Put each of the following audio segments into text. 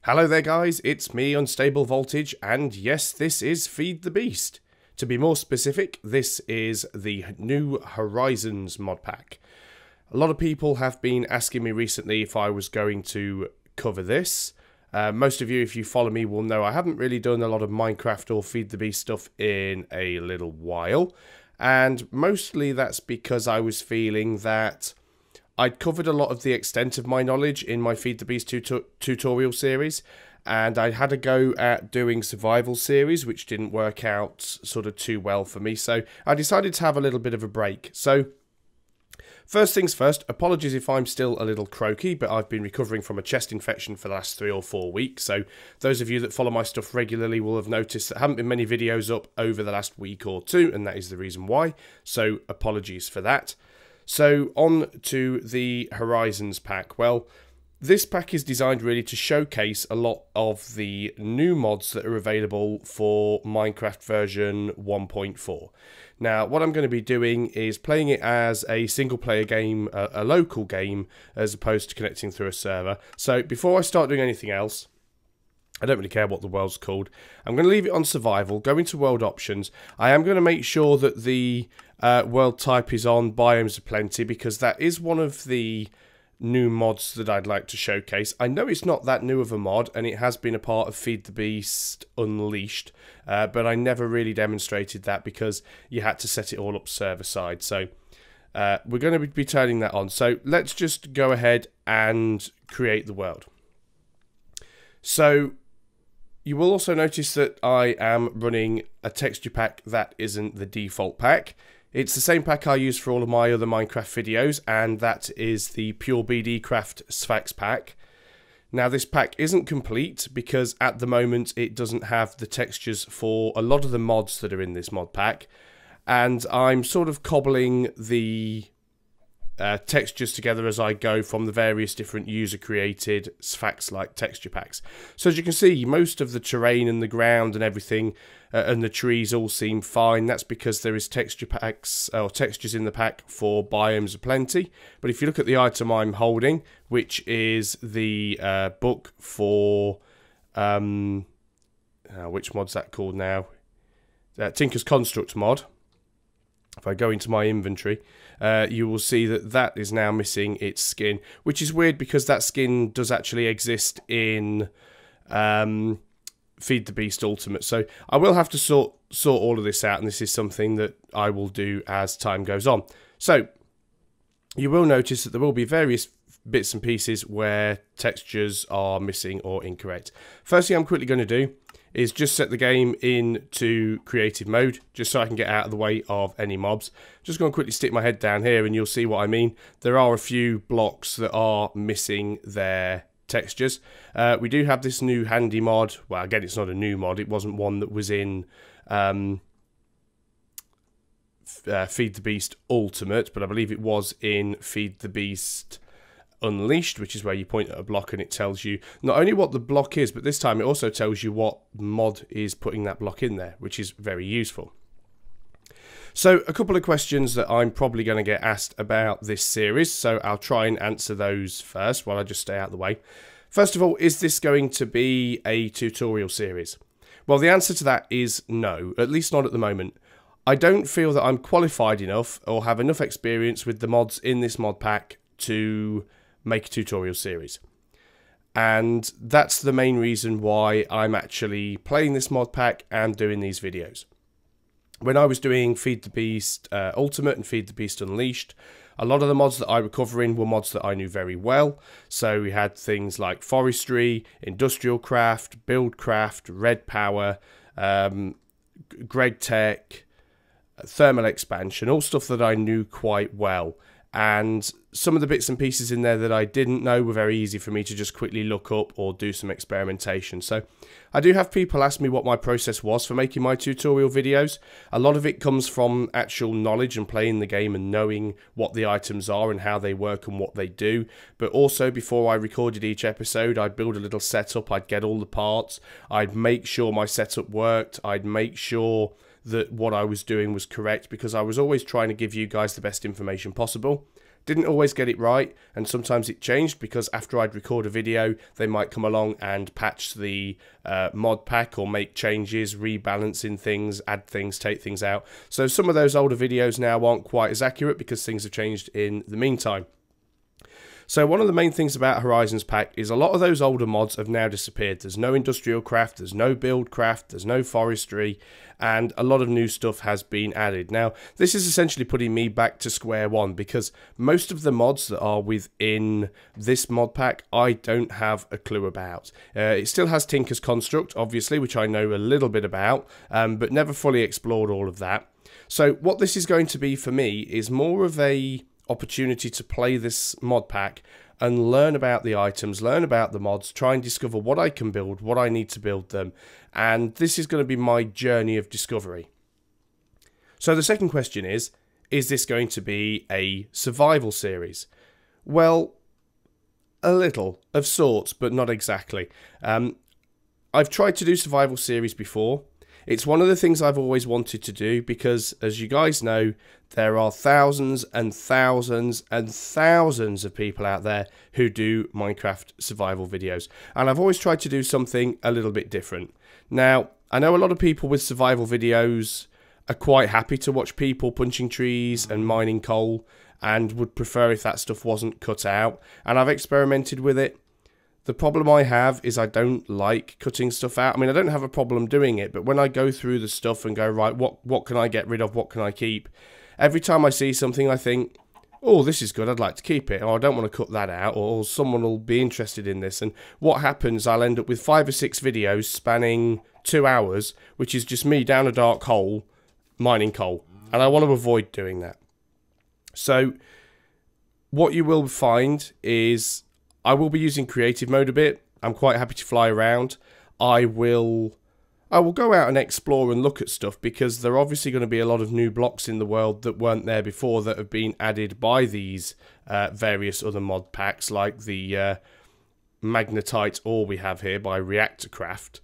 Hello there guys, it's me, Unstable Voltage, and yes, this is Feed the Beast. To be more specific, this is the new Horizons mod pack. A lot of people have been asking me recently if I was going to cover this. Most of you, if you follow me, will know I haven't really done a lot of Minecraft or Feed the Beast stuff in a little while. And mostly that's because I was feeling that I'd covered a lot of the extent of my knowledge in my Feed the Beast tutorial series, and I had a go at doing survival series, which didn't work out sort of too well for me, so I decided to have a little bit of a break. So, first things first, apologies if I'm still a little croaky, but I've been recovering from a chest infection for the last 3 or 4 weeks, so those of you that follow my stuff regularly will have noticed that there haven't been many videos up over the last week or two, and that is the reason why, so apologies for that. So, on to the Horizons pack. Well, this pack is designed really to showcase a lot of the new mods that are available for Minecraft version 1.4. Now, what I'm going to be doing is playing it as a single-player game, a local game, as opposed to connecting through a server. So, before I start doing anything else, I don't really care what the world's called. I'm going to leave it on survival, go into world options. I am going to make sure that the world type is on biomes aplenty, because that is one of the new mods that I'd like to showcase. I know it's not that new of a mod, and it has been a part of Feed the Beast Unleashed, but I never really demonstrated that because you had to set it all up server side. So we're going to be turning that on. So let's just go ahead and create the world. So you will also notice that I am running a texture pack that isn't the default pack. It's the same pack I use for all of my other Minecraft videos, and that is the Pure BD Craft Sphax pack. Now, this pack isn't complete because at the moment it doesn't have the textures for a lot of the mods that are in this mod pack, and I'm sort of cobbling the textures together as I go from the various different user-created Sphax-like texture packs. So as you can see, most of the terrain and the ground and everything and the trees all seem fine. That's because there is texture packs or textures in the pack for biomes aplenty. But if you look at the item I'm holding, which is the book for which mod's that called now? Tinker's Construct mod. If I go into my inventory, you will see that that is now missing its skin, which is weird because that skin does actually exist in Feed the Beast Ultimate. So I will have to sort all of this out, and this is something that I will do as time goes on. So you will notice that there will be various bits and pieces where textures are missing or incorrect. First thing I'm quickly going to do is just set the game into creative mode, just so I can get out of the way of any mobs. Just going to quickly stick my head down here and you'll see what I mean. There are a few blocks that are missing their textures. We do have this new handy mod. Well, again, it's not a new mod. It wasn't one that was in Feed the Beast Ultimate, but I believe it was in Feed the Beast Unleashed, which is where you point at a block and it tells you not only what the block is, but this time it also tells you what mod is putting that block in there, which is very useful. So a couple of questions that I'm probably going to get asked about this series, so I'll try and answer those first while I just stay out of the way. First of all, is this going to be a tutorial series? Well, the answer to that is no, at least not at the moment. I don't feel that I'm qualified enough or have enough experience with the mods in this mod pack to make a tutorial series, and that's the main reason why I'm actually playing this mod pack and doing these videos. When I was doing Feed the Beast Ultimate and Feed the Beast Unleashed, a lot of the mods that I were covering were mods that I knew very well. So we had things like forestry, industrial craft, build craft, red power, Greg Tech, thermal expansion, all stuff that I knew quite well. And some of the bits and pieces in there that I didn't know were very easy for me to just quickly look up or do some experimentation. So I do have people ask me what my process was for making my tutorial videos. A lot of it comes from actual knowledge and playing the game and knowing what the items are and how they work and what they do. But also, before I recorded each episode, I'd build a little setup, I'd get all the parts, I'd make sure my setup worked, I'd make sure that what I was doing was correct, because I was always trying to give you guys the best information possible. Didn't always get it right, and sometimes it changed because after I'd record a video, they might come along and patch the mod pack or make changes, rebalancing things, add things, take things out. So some of those older videos now aren't quite as accurate because things have changed in the meantime. So one of the main things about Horizons pack is a lot of those older mods have now disappeared. There's no industrial craft, there's no build craft, there's no forestry, and a lot of new stuff has been added. Now, this is essentially putting me back to square one because most of the mods that are within this mod pack, I don't have a clue about. It still has Tinker's Construct, obviously, which I know a little bit about, but never fully explored all of that. So what this is going to be for me is more of a opportunity to play this mod pack and learn about the items, learn about the mods, try and discover what I can build, what I need to build them, and this is going to be my journey of discovery. So the second question is this going to be a survival series? Well, a little of sorts, but not exactly. I've tried to do survival series before. It's one of the things I've always wanted to do because, as you guys know, there are thousands and thousands and thousands of people out there who do Minecraft survival videos. And I've always tried to do something a little bit different. Now, I know a lot of people with survival videos are quite happy to watch people punching trees and mining coal and would prefer if that stuff wasn't cut out. And I've experimented with it. The problem I have is I don't like cutting stuff out. I mean, I don't have a problem doing it, but when I go through the stuff and go, right, what can I get rid of, what can I keep? Every time I see something, I think, oh, this is good, I'd like to keep it. Or I don't want to cut that out, or someone will be interested in this. And what happens, I'll end up with 5 or 6 videos spanning 2 hours, which is just me down a dark hole mining coal. And I want to avoid doing that. So what you will find is I will be using creative mode a bit. I'm quite happy to fly around. I will go out and explore and look at stuff because there are obviously going to be a lot of new blocks in the world that weren't there before that have been added by these various other mod packs, like the magnetite ore we have here by Reactorcraft.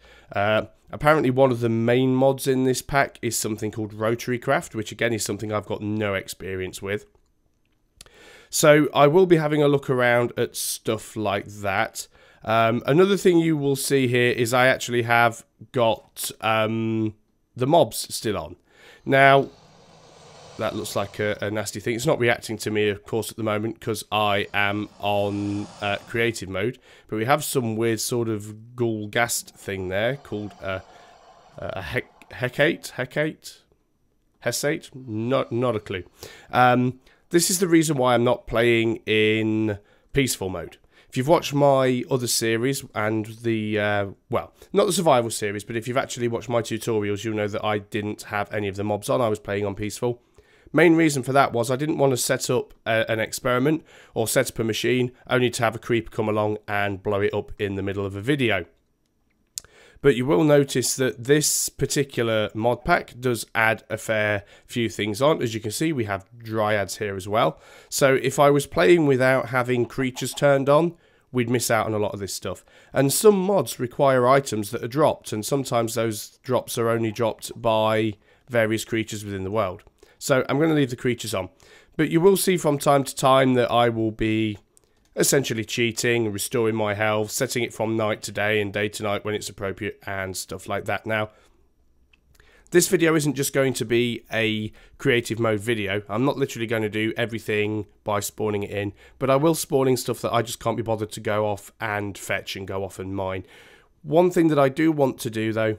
Apparently one of the main mods in this pack is something called Rotary Craft, which again is something I've got no experience with. So I will be having a look around at stuff like that. Another thing you will see here is I actually have got the mobs still on. Now, that looks like a nasty thing. It's not reacting to me, of course, at the moment because I am on creative mode. But we have some weird sort of ghoul ghast thing there called a Hecate? Not a clue. This is the reason why I'm not playing in peaceful mode. If you've watched my other series and the, well, not the survival series, but if you've actually watched my tutorials, you'll know that I didn't have any of the mobs on. I was playing on peaceful. Main reason for that was I didn't want to set up an experiment or set up a machine only to have a creeper come along and blow it up in the middle of a video. But you will notice that this particular mod pack does add a fair few things on. As you can see, we have dryads here as well. So if I was playing without having creatures turned on, we'd miss out on a lot of this stuff. And some mods require items that are dropped, and sometimes those drops are only dropped by various creatures within the world. So I'm going to leave the creatures on. But you will see from time to time that I will be essentially cheating, restoring my health, setting it from night to day and day to night when it's appropriate and stuff like that. Now, this video isn't just going to be a creative mode video. I'm not literally going to do everything by spawning it in, but I will spawn in stuff that I just can't be bothered to go off and fetch and go off and mine. One thing that I do want to do though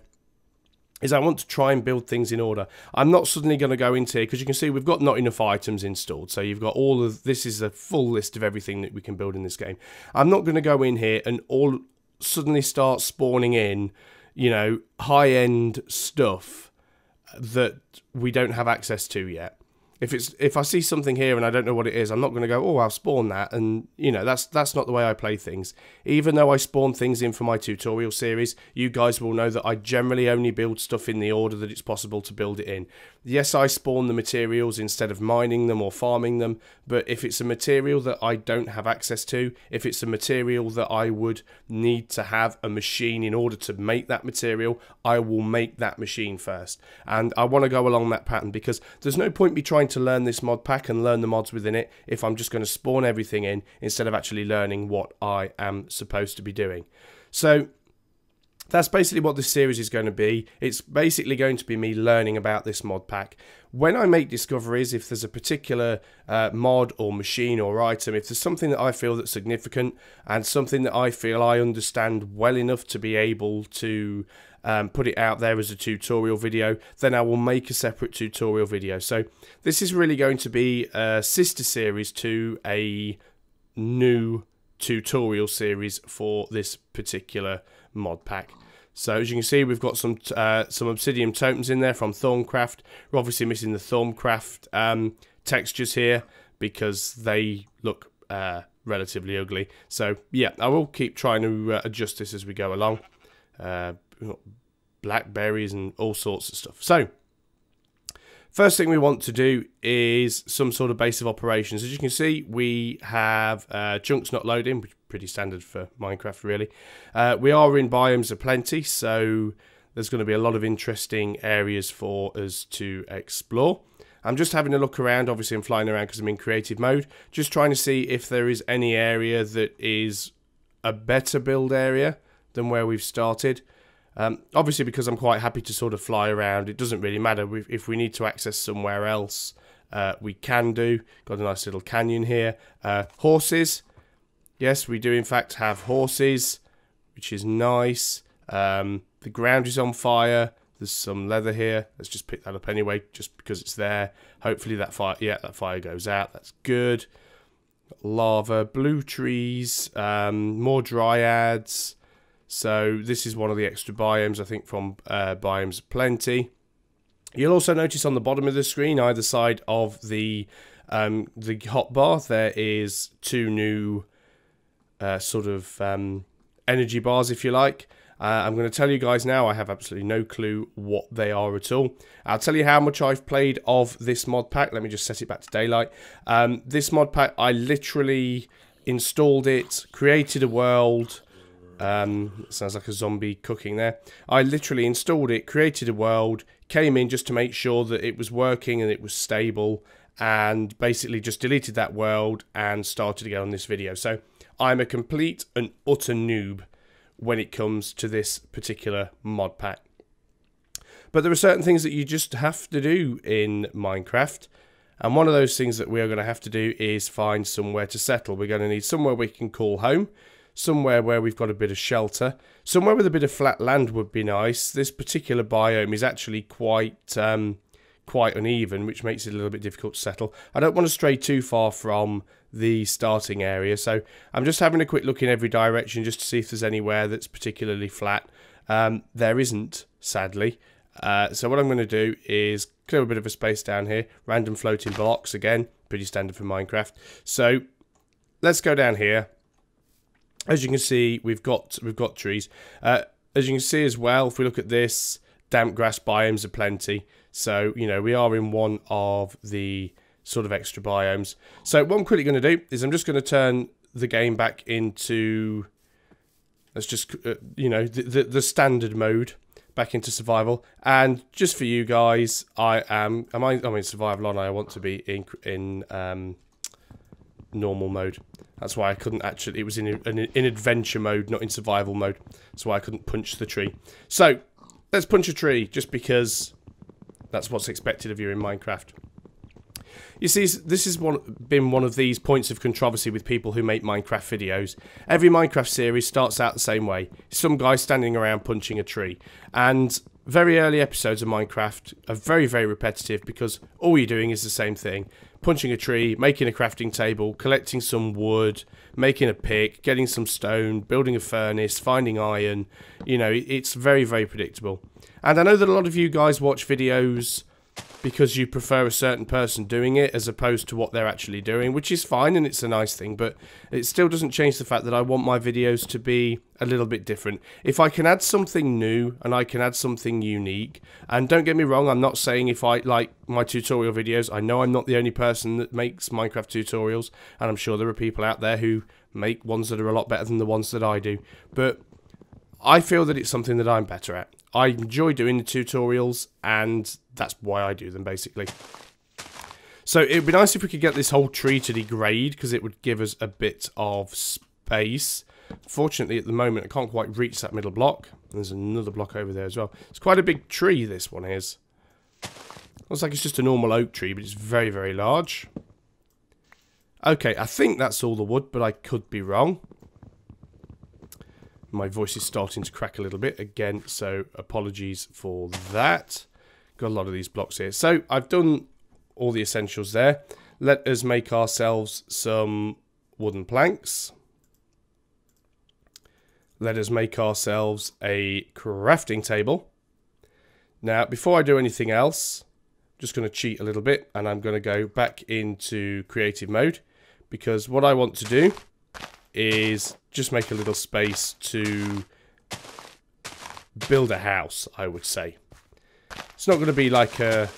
is I want to try and build things in order. I'm not suddenly going to go into here because you can see we've got not enough items installed. So you've got all of this is a full list of everything that we can build in this game. I'm not going to go in here and all suddenly start spawning in, you know, high-end stuff that we don't have access to yet. If I see something here and I don't know what it is, I'm not going to go, oh, I'll spawn that. And, you know, that's not the way I play things. Even though I spawn things in for my tutorial series, you guys will know that I generally only build stuff in the order that it's possible to build it in. Yes, I spawn the materials instead of mining them or farming them, but if it's a material that I don't have access to, if it's a material that I would need to have a machine in order to make that material, I will make that machine first. And I want to go along that pattern because there's no point me trying to to learn this mod pack and learn the mods within it if I'm just going to spawn everything in instead of actually learning what I am supposed to be doing. So that's basically what this series is going to be. It's basically going to be me learning about this mod pack. When I make discoveries, if there's a particular mod or machine or item, if there's something that I feel that's significant and something that I feel I understand well enough to be able to put it out there as a tutorial video, then I will make a separate tutorial video. So this is really going to be a sister series to a new tutorial series for this particular mod pack. So as you can see, we've got some obsidian totems in there from Thorncraft. We're obviously missing the Thorncraft textures here because they look relatively ugly. So yeah, I will keep trying to adjust this as we go along. Blackberries and all sorts of stuff. So first thing we want to do is some sort of base of operations. As you can see, we have chunks not loading, which is pretty standard for Minecraft, really. We are in biomes aplenty, so there's going to be a lot of interesting areas for us to explore. I'm just having a look around. Obviously, I'm flying around because I'm in creative mode, just trying to see if there is any area that is a better build area than where we've started. Obviously, because I'm quite happy to sort of fly around, it doesn't really matter. If we need to access somewhere else, we can do. Got a nice little canyon here. Horses. Yes, we do in fact have horses, which is nice. The ground is on fire. There's some leather here. Let's just pick that up anyway, just because it's there. Hopefully that fire goes out. That's good. Lava, blue trees, more dryads. So this is one of the extra biomes, I think, from Biomes Plenty. You'll also notice on the bottom of the screen, either side of the hotbar, there is two new sort of energy bars, if you like. I'm going to tell you guys now, I have absolutely no clue what they are at all. I'll tell you how much I've played of this mod pack. Let me just set it back to daylight. This mod pack, I literally installed it, created a world. Sounds like a zombie cooking there. I literally installed it, created a world, came in just to make sure that it was working and it was stable, and basically just deleted that world and started again on this video. So I'm a complete and utter noob when it comes to this particular mod pack. But there are certain things that you just have to do in Minecraft, and one of those things that we are going to have to do is find somewhere to settle. We're going to need somewhere we can call home, somewhere where we've got a bit of shelter, somewhere with a bit of flat land would be nice. This particular biome is actually quite uneven, which makes it a little bit difficult to settle. I don't want to stray too far from the starting area, so I'm just having a quick look in every direction just to see if there's anywhere that's particularly flat. There isn't, sadly. So what I'm going to do is clear a bit of a space down here. Random floating blocks, again, pretty standard for Minecraft. So let's go down here. As you can see, we've got trees. As you can see as well, if we look at this, damp grass biomes are plenty. So, you know, we are in one of the sort of extra biomes. So what I'm quickly going to do is I'm just going to turn the game back into, let's just, you know, the standard mode, back into survival. And just for you guys, I'm in survival on. I want to be in normal mode. That's why I couldn't actually, it was in adventure mode, not in survival mode. That's why I couldn't punch the tree. So, let's punch a tree, just because that's what's expected of you in Minecraft. You see, this has been one of these points of controversy with people who make Minecraft videos. Every Minecraft series starts out the same way. Some guy standing around punching a tree. And very early episodes of Minecraft are very, very repetitive because all you're doing is the same thing. Punching a tree, making a crafting table, collecting some wood, making a pick, getting some stone, building a furnace, finding iron. You know, it's very, very predictable. And I know that a lot of you guys watch videos because you prefer a certain person doing it as opposed to what they're actually doing, which is fine and it's a nice thing, but it still doesn't change the fact that I want my videos to be a little bit different. If I can add something new and I can add something unique, and don't get me wrong, I'm not saying if I like my tutorial videos, I know I'm not the only person that makes Minecraft tutorials, and I'm sure there are people out there who make ones that are a lot better than the ones that I do, but I feel that it's something that I'm better at. I enjoy doing the tutorials, and that's why I do them, basically. So it would be nice if we could get this whole tree to degrade, because it would give us a bit of space. Fortunately, at the moment, I can't quite reach that middle block. There's another block over there as well. It's quite a big tree, this one is. Looks like it's just a normal oak tree, but it's very, very large. Okay, I think that's all the wood, but I could be wrong. My voice is starting to crack a little bit again, so apologies for that. Got a lot of these blocks here. So I've done all the essentials there. Let us make ourselves some wooden planks. Let us make ourselves a crafting table. Now, before I do anything else, I'm just going to cheat a little bit, and I'm going to go back into creative mode, because what I want to do is just make a little space to build a house, I would say. It's not going to be like a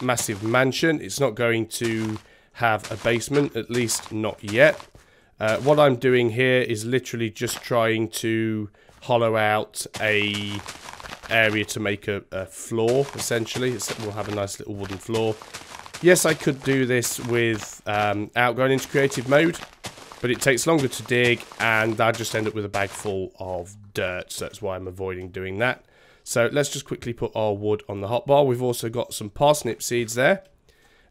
massive mansion. It's not going to have a basement, at least not yet. What I'm doing here is literally just trying to hollow out a area to make a floor, essentially. We'll have a nice little wooden floor. Yes, I could do this without going into creative mode, but it takes longer to dig, and I'll just end up with a bag full of dirt, so that's why I'm avoiding doing that. So let's just quickly put our wood on the hotbar. We've also got some parsnip seeds there,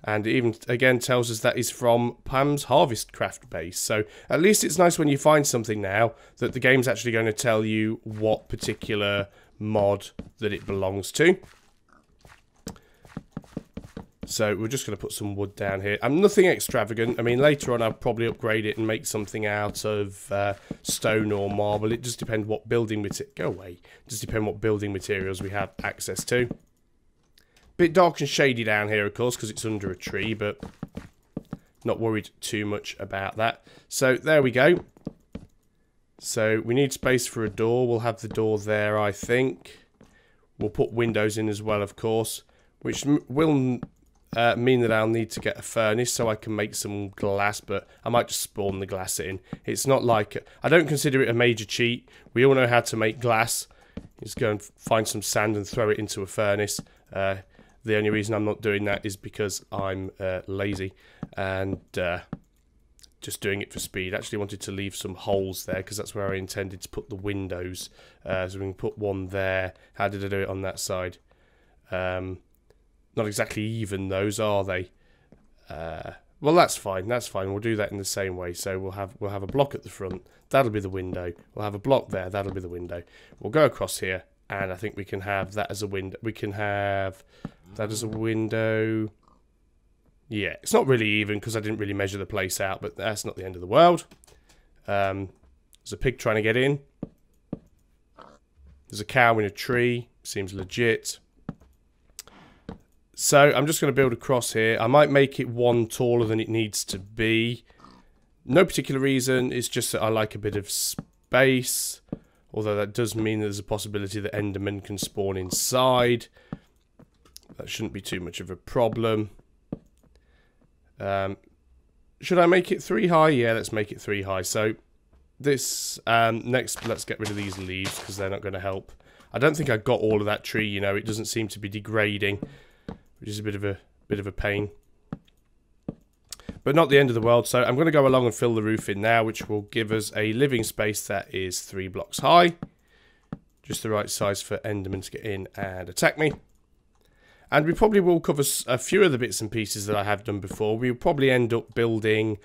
and it even, again, tells us that is from Pam's Harvest Craft base. So at least it's nice when you find something now that the game's actually going to tell you what particular mod that it belongs to. So we're just going to put some wood down here. I'm nothing extravagant. I mean, later on I'll probably upgrade it and make something out of stone or marble. It just depends what building what building materials we have access to. Bit dark and shady down here, of course, because it's under a tree, but not worried too much about that. So there we go. So we need space for a door. We'll have the door there, I think. We'll put windows in as well, of course, which will mean that I'll need to get a furnace so I can make some glass, but I might just spawn the glass in. It's not like... I don't consider it a major cheat. We all know how to make glass. Just go and find some sand and throw it into a furnace. The only reason I'm not doing that is because I'm lazy and just doing it for speed. I actually wanted to leave some holes there because that's where I intended to put the windows. So we can put one there. How did I do it on that side? Not exactly even those, are they? Well, that's fine. That's fine. We'll do that in the same way. So we'll have a block at the front. That'll be the window. We'll have a block there. That'll be the window. We'll go across here, and I think we can have that as a window. We can have that as a window. Yeah, it's not really even because I didn't really measure the place out, but that's not the end of the world. There's a pig trying to get in. There's a cow in a tree. Seems legit. So I'm just going to build across here. I might make it one taller than it needs to be. No particular reason. It's just that I like a bit of space. Although that does mean there's a possibility that Endermen can spawn inside. That shouldn't be too much of a problem. Should I make it 3 high? Yeah, let's make it 3 high. So this next, let's get rid of these leaves because they're not going to help. I don't think I got all of that tree. You know, it doesn't seem to be degrading, which is a bit of a pain. But not the end of the world. So I'm going to go along and fill the roof in now, which will give us a living space that is 3 blocks high. Just the right size for Endermen to get in and attack me. And we probably will cover a few of the bits and pieces that I have done before. We'll probably end up building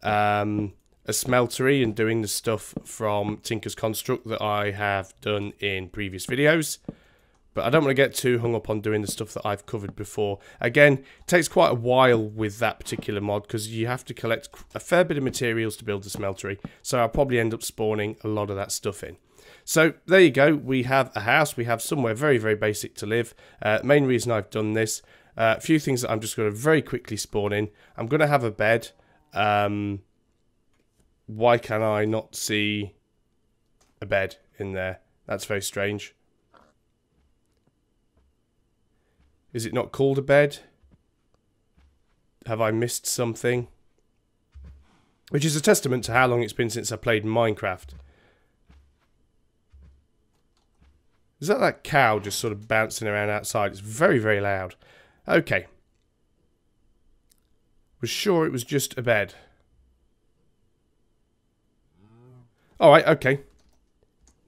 a smeltery and doing the stuff from Tinker's Construct that I have done in previous videos. But I don't want to get too hung up on doing the stuff that I've covered before. Again, it takes quite a while with that particular mod because you have to collect a fair bit of materials to build the smeltery. So I'll probably end up spawning a lot of that stuff in. So there you go. We have a house. We have somewhere very, very basic to live. Main reason I've done this. A few things that I'm just going to very quickly spawn in. I'm going to have a bed. Why can I not see a bed in there? That's very strange. Is it not called a bed? Have I missed something? Which is a testament to how long it's been since I played Minecraft. Is that cow just sort of bouncing around outside? It's very, very loud. Okay. Was sure it was just a bed. Alright, okay.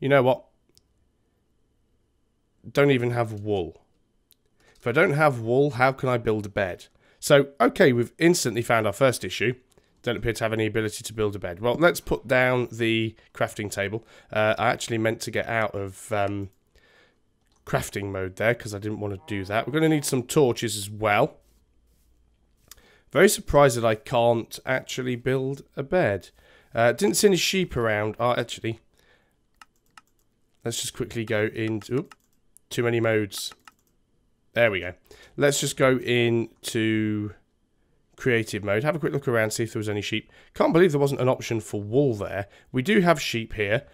You know what? Don't even have wool. If I don't have wool, how can I build a bed? So, okay, we've instantly found our first issue. Don't appear to have any ability to build a bed. Well, let's put down the crafting table. I actually meant to get out of crafting mode there because I didn't want to do that. We're going to need some torches as well. Very surprised that I can't actually build a bed. Didn't see any sheep around. Oh, actually. Let's just quickly go into... Oop, too many modes. There we go. Let's just go into creative mode. Have a quick look around, see if there was any sheep. Can't believe there wasn't an option for wool there. We do have sheep here.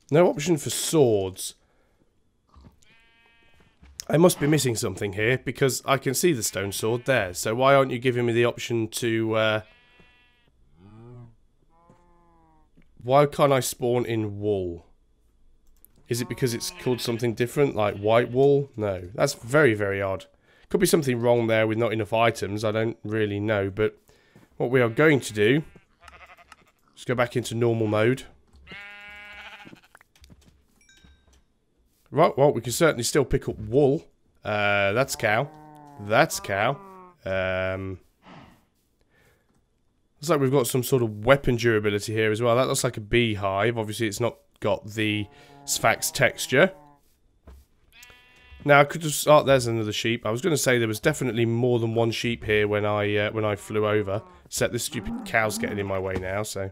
No option for swords. I must be missing something here, because I can see the stone sword there. So why aren't you giving me the option to... Why can't I spawn in wool? Is it because it's called something different, like white wool? No, that's very, very odd. Could be something wrong there with not enough items, I don't really know. But what we are going to do is go back into normal mode. Right, well, we can certainly still pick up wool. That's cow. That's cow. Looks like we've got some sort of weapon durability here as well. That looks like a beehive. Obviously, it's not got the Sphax texture. Now, I could just... Oh, there's another sheep. I was going to say there was definitely more than one sheep here when I flew over. Except this stupid cow's getting in my way now, so...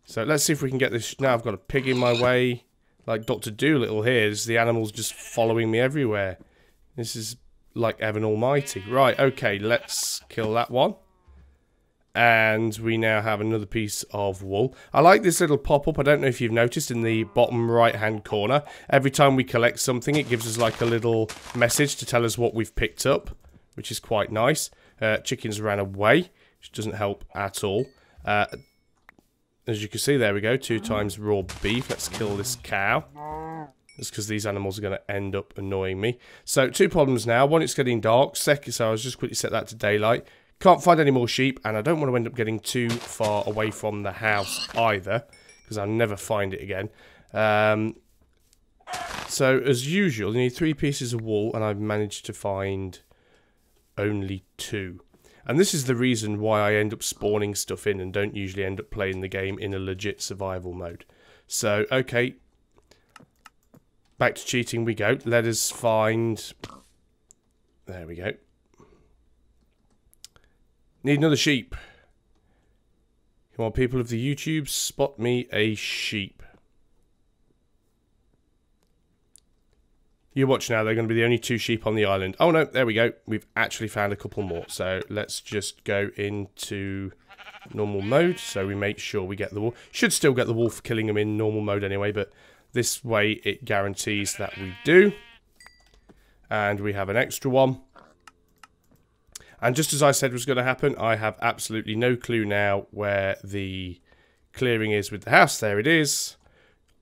So, let's see if we can get this... Now I've got a pig in my way. Like Dr. Dolittle here, the animals just following me everywhere. This is like Evan Almighty. Right, okay, let's kill that one. And we now have another piece of wool. I like this little pop-up. I don't know if you've noticed in the bottom right-hand corner. Every time we collect something, it gives us like a little message to tell us what we've picked up, which is quite nice. Chickens ran away, which doesn't help at all. As you can see, there we go, 2 times raw beef. Let's kill this cow. Just because these animals are going to end up annoying me. So, 2 problems now. One, it's getting dark. Second, so I was just quickly set that to daylight. Can't find any more sheep, and I don't want to end up getting too far away from the house either, because I'll never find it again. So, as usual, you need 3 pieces of wool, and I've managed to find only 2. And this is the reason why I end up spawning stuff in and don't usually end up playing the game in a legit survival mode. So, okay. Back to cheating we go. Let us find... There we go. Need another sheep. Come on, people of the YouTube, spot me a sheep. You watch now, they're going to be the only 2 sheep on the island. Oh no, there we go. We've actually found a couple more. So let's just go into normal mode. So we make sure we get the wolf. Should still get the wolf killing them in normal mode anyway, but this way it guarantees that we do. And we have an extra one. And just as I said was going to happen, I have absolutely no clue now where the clearing is with the house. There it is.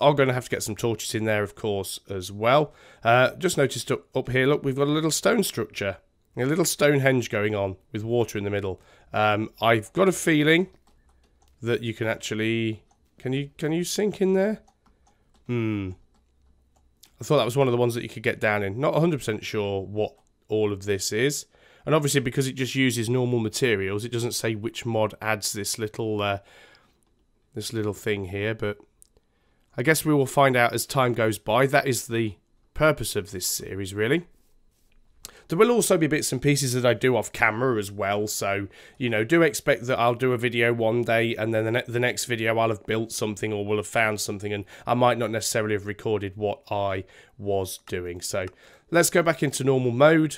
I'm going to have to get some torches in there, of course, as well. Just noticed up here, look, we've got a little stone structure. A little Stonehenge going on with water in the middle. I've got a feeling that you can actually... Can you sink in there? I thought that was one of the ones that you could get down in. Not 100% sure what all of this is. And obviously, because it just uses normal materials, it doesn't say which mod adds this little thing here, but... I guess we will find out as time goes by. That is the purpose of this series, really. There will also be bits and pieces that I do off camera as well. So, you know, do expect that I'll do a video one day and then the next video I'll have built something or will have found something. And I might not necessarily have recorded what I was doing. So, let's go back into normal mode.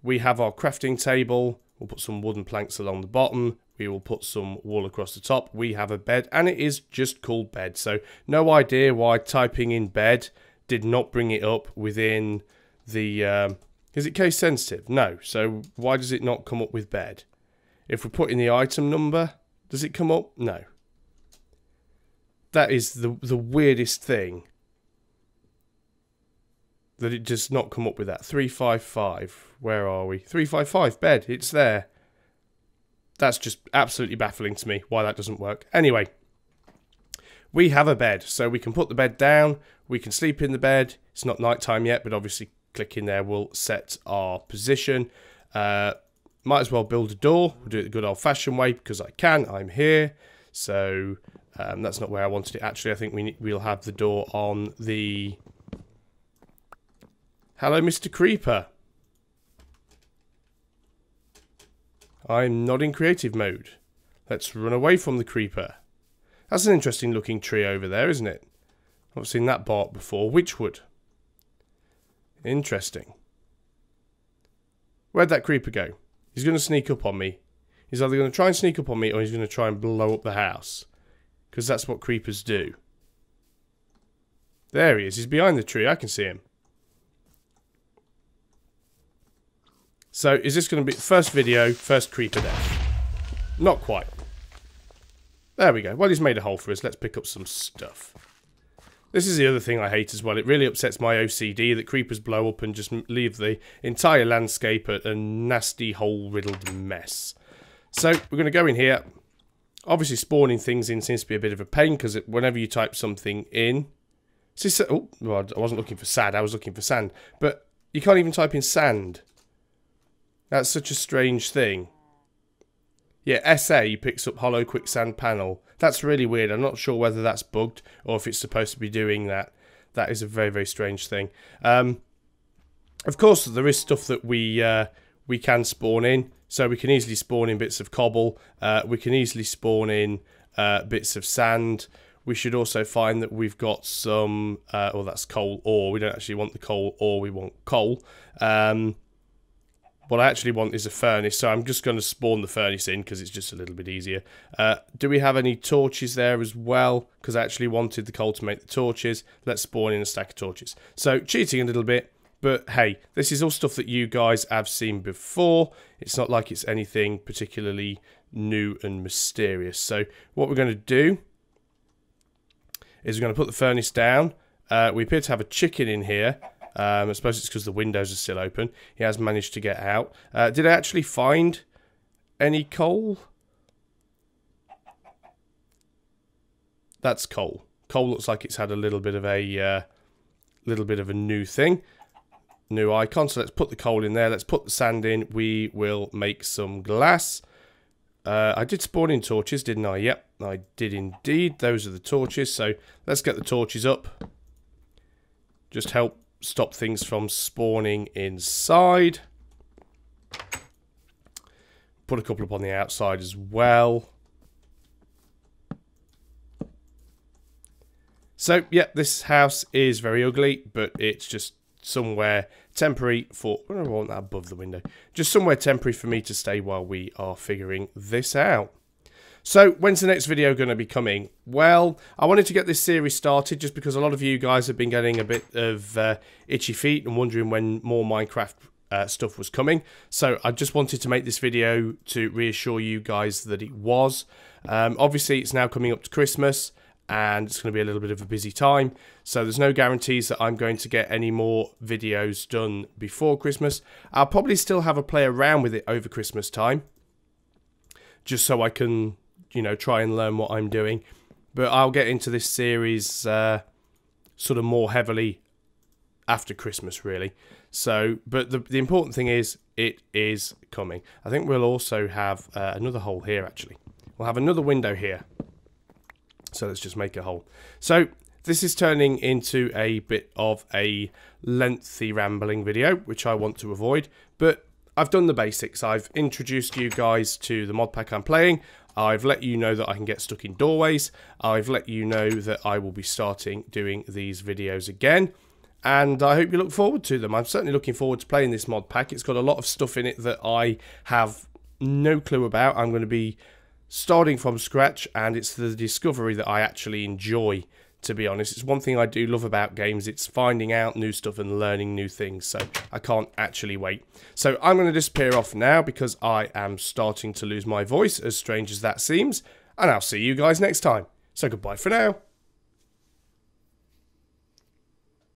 We have our crafting table. We'll put some wooden planks along the bottom. We will put some wool across the top. We have a bed, and it is just called bed. So, no idea why typing in bed did not bring it up within the... is it case sensitive? No. So, why does it not come up with bed? If we put in the item number, does it come up? No. That is the weirdest thing. That it does not come up with that. 355. Where are we? 355 bed. It's there. That's just absolutely baffling to me why that doesn't work. Anyway, we have a bed. So we can put the bed down. We can sleep in the bed. It's not nighttime yet, but obviously clicking there will set our position. Might as well build a door. We'll do it the good old-fashioned way because I can. I'm here. So that's not where I wanted it. Actually, I think we'll have the door on the... Hello, Mr. Creeper. I'm not in creative mode. Let's run away from the creeper. That's an interesting looking tree over there, isn't it? I've seen that bark before. Witchwood. Interesting. Where'd that creeper go? He's going to sneak up on me. He's either going to try and sneak up on me or he's going to try and blow up the house. Because that's what creepers do. There he is. He's behind the tree. I can see him. So, is this going to be the first video, first creeper death? Not quite. There we go. Well, he's made a hole for us. Let's pick up some stuff. This is the other thing I hate as well. It really upsets my OCD that creepers blow up and just leave the entire landscape a nasty hole-riddled mess. So, we're going to go in here. Obviously, spawning things in seems to be a bit of a pain because whenever you type something in... Oh, well, I wasn't looking for sand. I was looking for sand. But you can't even type in sand. That's such a strange thing. Yeah, SA picks up hollow quicksand panel. That's really weird. I'm not sure whether that's bugged or if it's supposed to be doing that. That is a very, very strange thing. Of course, there is stuff that we can spawn in. So we can easily spawn in bits of cobble. We can easily spawn in bits of sand. We should also find that we've got some... well, that's coal ore. We don't actually want the coal ore. We want coal. What I actually want is a furnace, so I'm just going to spawn the furnace in because it's just a little bit easier. Do we have any torches there as well? Because I actually wanted the coal to make the torches. Let's spawn in a stack of torches. So, cheating a little bit, but hey, this is all stuff that you guys have seen before. It's not like it's anything particularly new and mysterious. So, what we're going to do is we're going to put the furnace down. We appear to have a chicken in here. I suppose it's because the windows are still open. He has managed to get out. Did I actually find any coal? That's coal. Coal looks like it's had a little bit of a new thing, new icon. So let's put the coal in there. Let's put the sand in. We will make some glass. I did spawn in torches, didn't I? Yep, I did indeed. Those are the torches. So let's get the torches up. Just help stop things from spawning inside. Put a couple up on the outside as well. So, yeah, this house is very ugly, but it's just somewhere temporary for... I don't want that above the window. Just somewhere temporary for me to stay while we are figuring this out. So, when's the next video going to be coming? Well, I wanted to get this series started just because a lot of you guys have been getting a bit of itchy feet and wondering when more Minecraft stuff was coming. So, I just wanted to make this video to reassure you guys that it was. Obviously, it's now coming up to Christmas and it's going to be a little bit of a busy time. So, there's no guarantees that I'm going to get any more videos done before Christmas. I'll probably still have a play around with it over Christmas time, just so I can... you know, try and learn what I'm doing. But I'll get into this series sort of more heavily after Christmas, really. So, but the important thing is, it is coming. I think we'll also have another hole here, actually. We'll have another window here. So let's just make a hole. So, this is turning into a bit of a lengthy rambling video, which I want to avoid. But I've done the basics. I've introduced you guys to the mod pack I'm playing. I've let you know that I can get stuck in doorways. I've let you know that I will be starting doing these videos again. And I hope you look forward to them. I'm certainly looking forward to playing this mod pack. It's got a lot of stuff in it that I have no clue about. I'm going to be starting from scratch. And it's the discovery that I actually enjoy to be honest. It's one thing I do love about games. It's finding out new stuff and learning new things. So I can't actually wait. So I'm going to disappear off now because I am starting to lose my voice, as strange as that seems. And I'll see you guys next time. So goodbye for now.